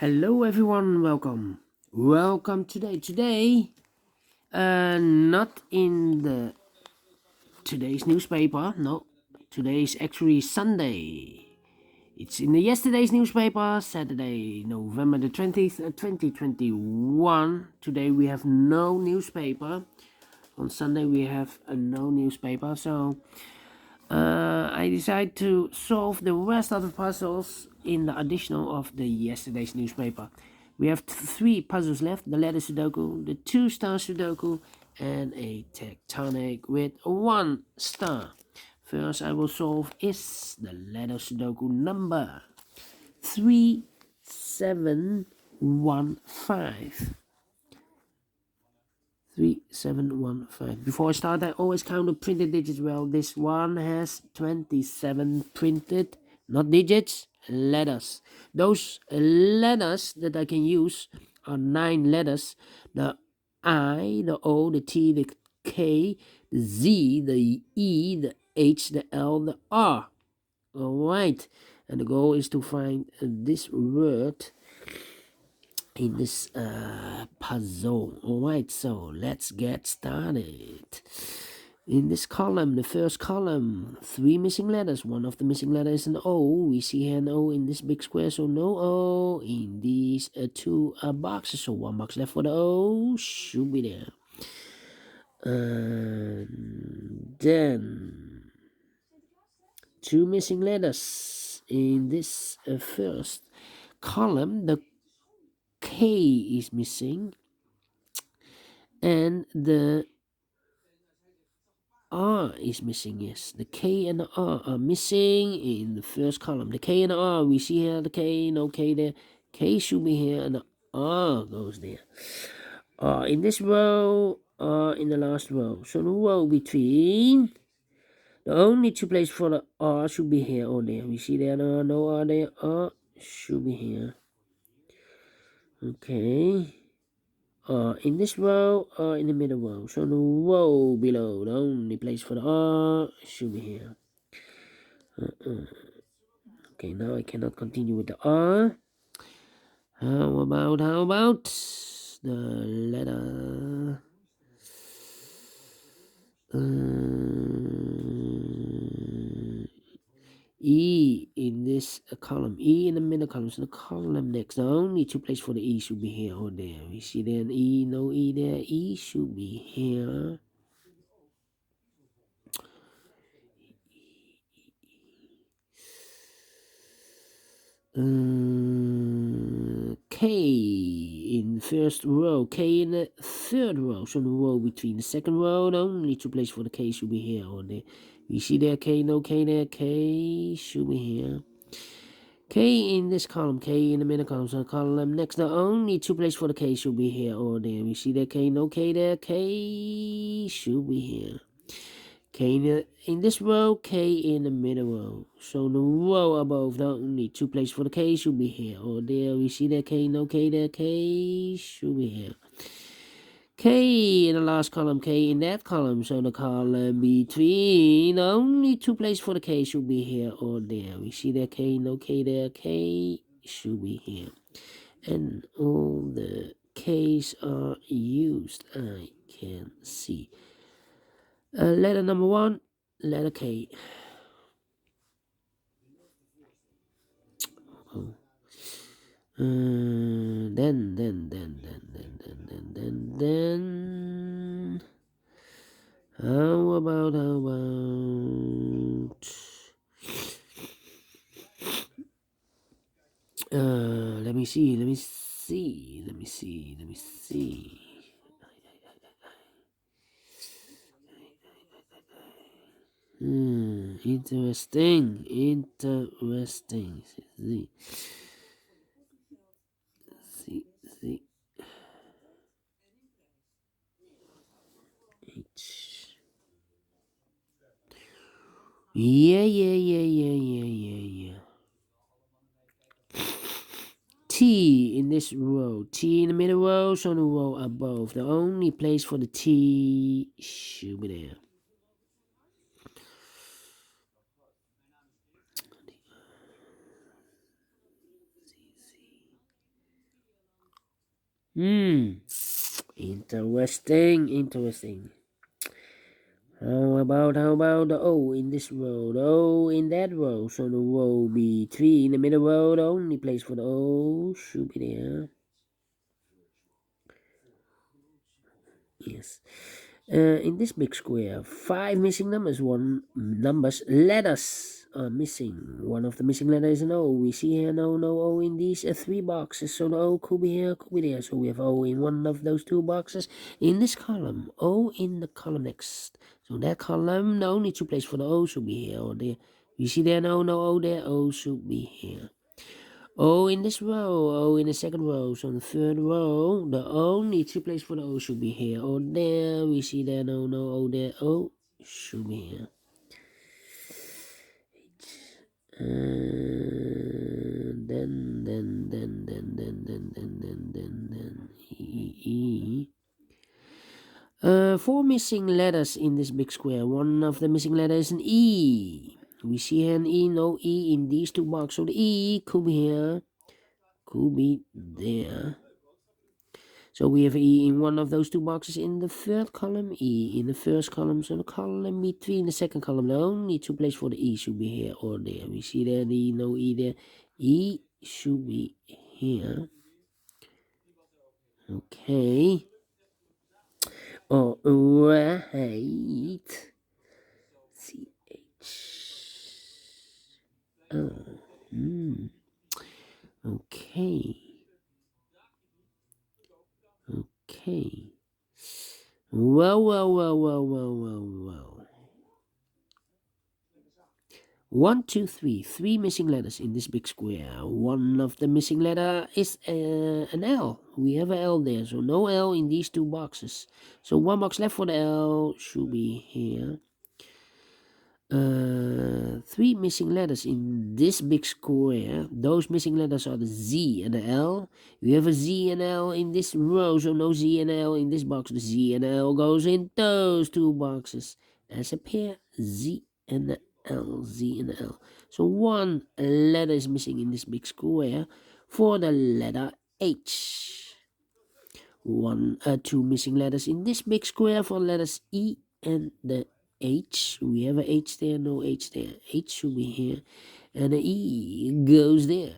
Hello everyone, welcome today not in the today's newspaper. No, today is actually Sunday. It's in the yesterday's newspaper, Saturday, November the 20th, 2021. Today we have no newspaper. On Sunday we have no newspaper, so I decided to solve the rest of the puzzles in the additional of the yesterday's newspaper. We have three puzzles left: the letter Sudoku, the two-star Sudoku, and a tectonic with 1 star. First I will solve is the letter Sudoku number 3715. 3715. Before I start, I always count the printed digits. Well, this one has 27 printed, not digits, letters. Those letters that I can use are 9 letters: the I, the O, the T, the K, the Z, the E, the H, the L, the R. Alright, and the goal is to find this word in this puzzle. Alright, so let's get started. In this column, the first column, 3 missing letters. One of the missing letters is an O. We see here an O in this big square, so no O in these two boxes. So 1 box left for the O, should be there. And then 2 missing letters in this first column. The K is missing and the R is missing. Yes, the K and the R are missing in the first column. The K and the R, we see here the K, no K there. K should be here and the R goes there. R in this row, R in the last row. So the row between, the only 2 places for the R should be here or there. We see there no R there. R should be here. Okay. In this row or in the middle row. So the row below, the only place for the R should be here. Okay, now I cannot continue with the R. How about the letter E in this column? E in the middle column. So the column next, the only 2 places for the E should be here or there. We see there an E, no E there. E should be here. K in first row, K in the third row. So the row between the second row, the only 2 places for the K should be here or there. We see there K, no K there. K should be here. K in this column, K in the middle column. So the column next, the only 2 places for the K should be here or there. We see there K, no K there. K should be here. K in this row, K in the middle row. So the row above, the only 2 places for the K should be here or there. We see that K, no K there. K should be here. K in the last column, K in that column. So the column between, the only 2 places for the K should be here or there. We see that K, no K there. K should be here. And all the K's are used, I can see. Letter number 1, letter K. Oh. Then. How about? Let me see. Interesting. See. H. Yeah. T in this row. T in the middle row, so the row above. The only place for the T should be there. Interesting. How about the O in this row? The O in that row. So the row B3 in the middle row, the only place for the O should be there. Yes. In this big square, 5 missing numbers, letters are missing. One of the missing letters is an O. We see here no O in these 3 boxes. So the O could be here, could be there. So we have O in one of those 2 boxes. In this column, O in the column next. So that column, the only 2 places for the O should be here or there. You see there no O there, O should be here. O in this row, O in the second row. So in the third row, the only 2 places for the O should be here or there. We see there no O there. O should be here. Then E. 4 missing letters in this big square. One of the missing letters is an E. We see here an E, no E in these 2 boxes. So the E could be here, could be there. So we have E in one of those 2 boxes in the third column, E in the first column. So the column between the second column, the only 2 places for the E should be here or there. We see there the E, no E there. E should be here. Okay. All right. Okay. Okay. Well. 1, 2, 3. 3 missing letters in this big square. One of the missing letter is an L. We have an L there, so no L in these 2 boxes. So 1 box left for the L should be here. 3 missing letters in this big square. Those missing letters are the Z and the L. We have a Z and L in this row, so no Z and L in this box. The Z and L goes in those 2 boxes as a pair. Z and the L, Z and the L. So 1 letter is missing in this big square for the letter H. 2 missing letters in this big square for letters E and the H. We have a H there, no H there. H should be here. And the E goes there.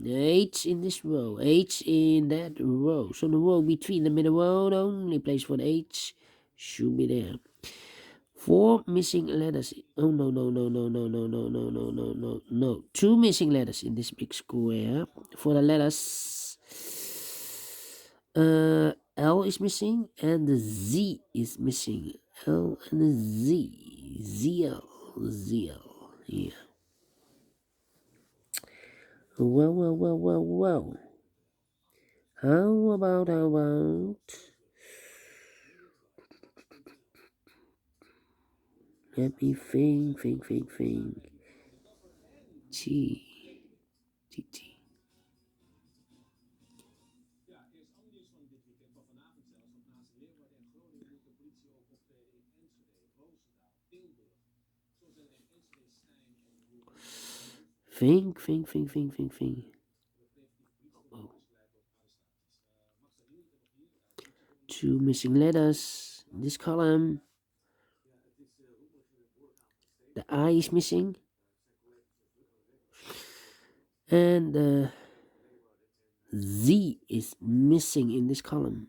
H in this row, H in that row. So the row between the middle row, the only place for the H should be there. 4 missing letters. Oh no. 2 missing letters in this big square for the letters. L is missing and the Z is missing. L and the Z. ZL. Yeah. Well. How about? Let me think. T. Think. Oh. 2 missing letters in this column. The I is missing. And the Z is missing in this column.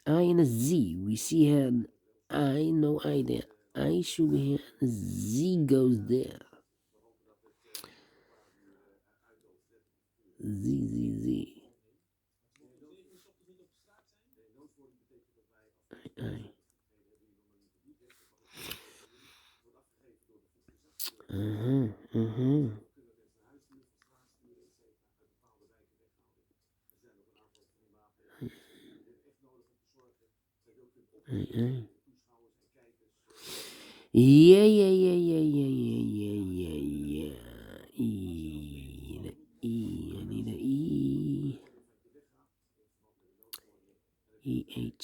I and a Z. We see here an I, no I there. I should be here. Z goes there. Z. I. Yeah. I need a E. EH.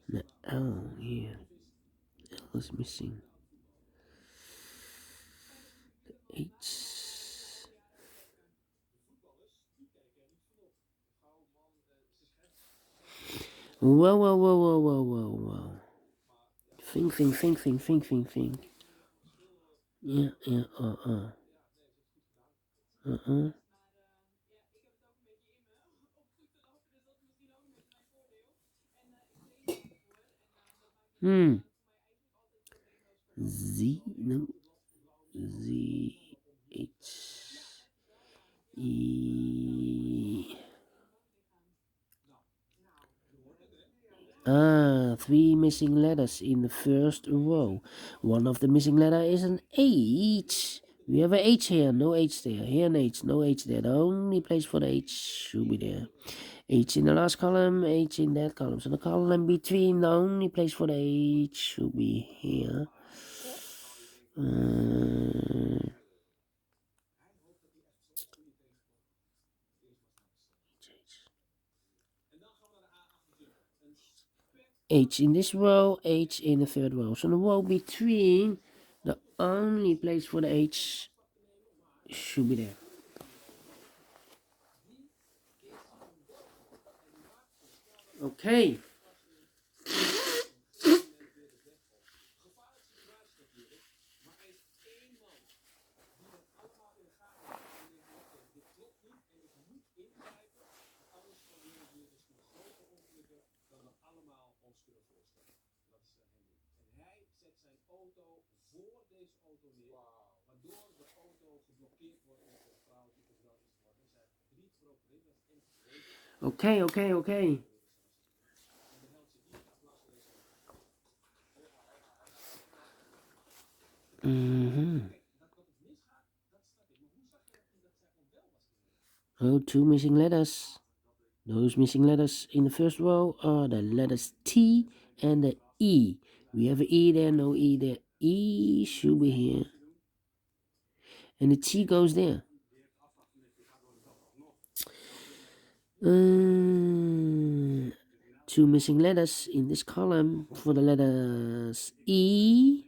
The L here. L is missing. H. Whoa, whoa, whoa, whoa, whoa, whoa, whoa. Think. Yeah, uh. Z, no. Z, H, E. Three missing letters in the first row. One of the missing letter is an H. We have an H here, no H there. Here an H, no H there. The only place for the H should be there. H in the last column, H in that column. So the column between, the only place for the H should be here. H in this row, H in the third row. So the row between, the only place for the H should be there. Okay. Okay. Oh, two missing letters. Those missing letters in the first row are the letters T and the E. We have an E there, no E there. E should be here. And the T goes there. Two missing letters in this column for the letters E,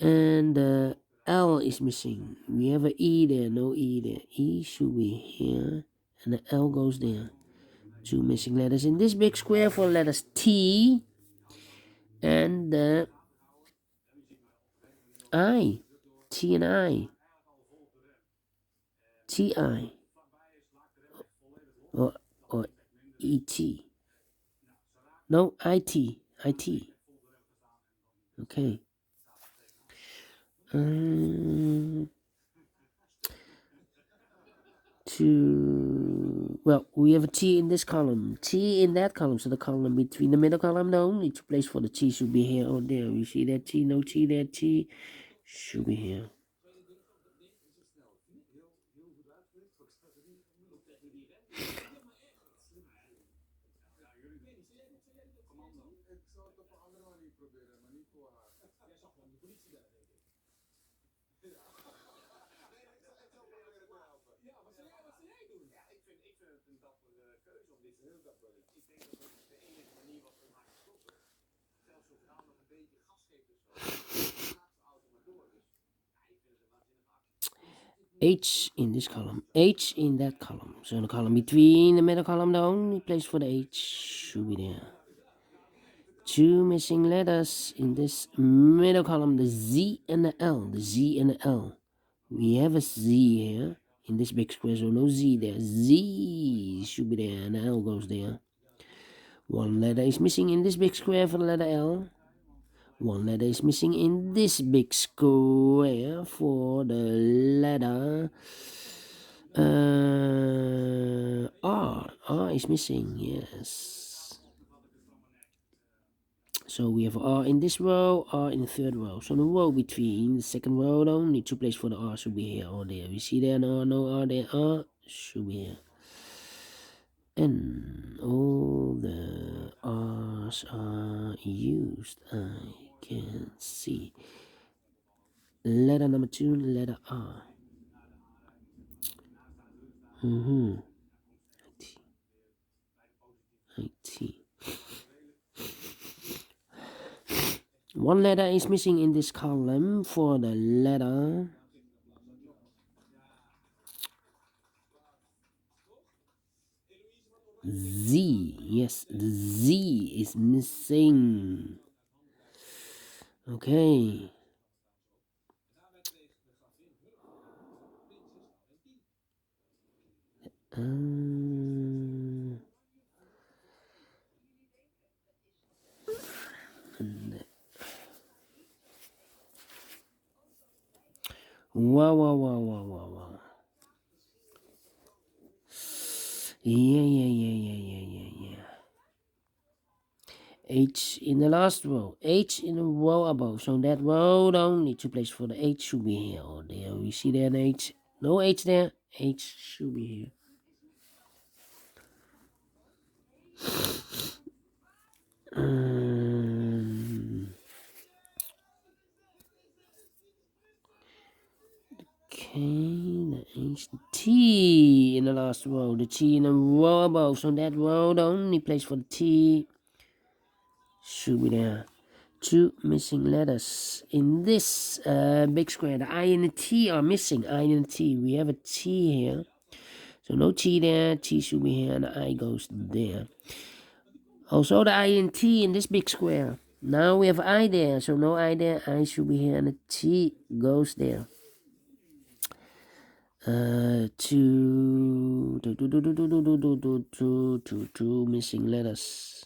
and the L is missing. We have an E there, no E there. E should be here, and the L goes there. Two missing letters in this big square for letters T and the I. T and I. T-I. Or E-T. No, I-T. I-T. Okay. Well, we have a T in this column, T in that column, so the column between the middle column, the only place for the T should be here or there. You see that T, no T there, T should be here. H in this column, H in that column. So in the column between the middle column, the only place for the H should be there. Two missing letters in this middle column, the Z and the L. The Z and the L. We have a Z here in this big square, so no Z there. Z should be there, and the L goes there. One letter is missing in this big square for the letter L. One letter is missing in this big square for the letter R. R is missing, yes. So we have R in this row, R in the third row. So the row between the second row, the only two places for the R should be here or there. You see there, no R there, R should be here. And all the R's are used, I can see. Letter number 2, letter R. One letter is missing in this column for the letter Z. Yes, the Z is missing. Okay. Wow. Yeah. H in the last row. H in the row above. So that row down, need to place for the H should be here or there. We see there an H. No H there. H should be here. Okay, the H, T in the last row. The T in the row above. So that row, the only place for the T should be there. Two missing letters in this big square. The I and the T are missing. I and the T. We have a T here. So no T there. T should be here, and the I goes there. Also the I and T in this big square. Now we have I there, so no I there. I should be here, and the T goes there. Two missing letters.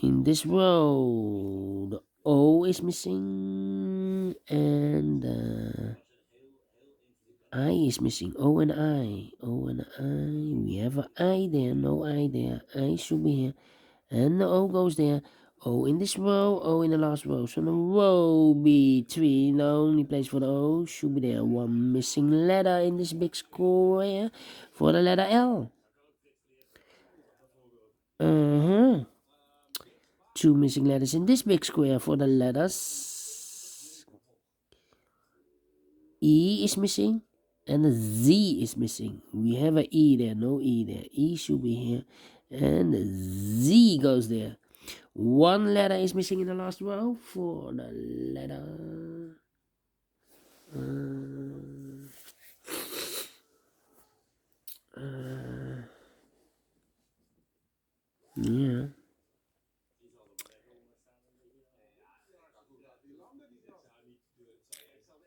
In this row, the O is missing, and I is missing. O and I. We have an I there, no I there. I should be here, and the O goes there. O in this row, O in the last row. So the row between the only place for the O should be there. One missing letter in this big square for the letter L. Two missing letters in this big square for the letters. E is missing and the Z is missing. We have an E there, no E there. E should be here and the Z goes there. One letter is missing in the last row for the letter. Yeah.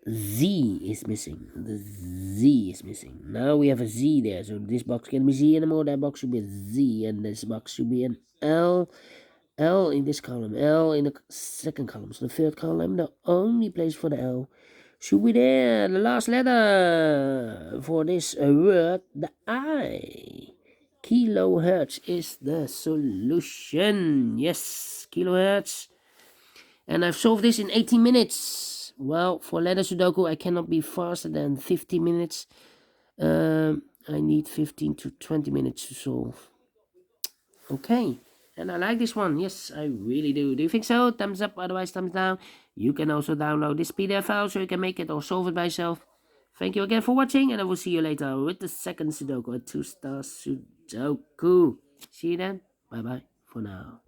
Z is missing. The Z is missing. Now we have a Z there. So this box can be Z anymore. That box should be a Z. And this box should be an L. L in this column. L in the second column. So the third column, the only place for the L should be there. The last letter for this word, the I. Kilohertz is the solution. Yes, kilohertz. And I've solved this in 18 minutes. Well, for letter Sudoku, I cannot be faster than 50 minutes. I need 15 to 20 minutes to solve. Okay. And I like this one. Yes, I really do. Do you think so? Thumbs up, otherwise thumbs down. You can also download this PDF file so you can make it or solve it by yourself. Thank you again for watching, and I will see you later with the second Sudoku, a 2-star Sudoku. See you then. Bye-bye for now.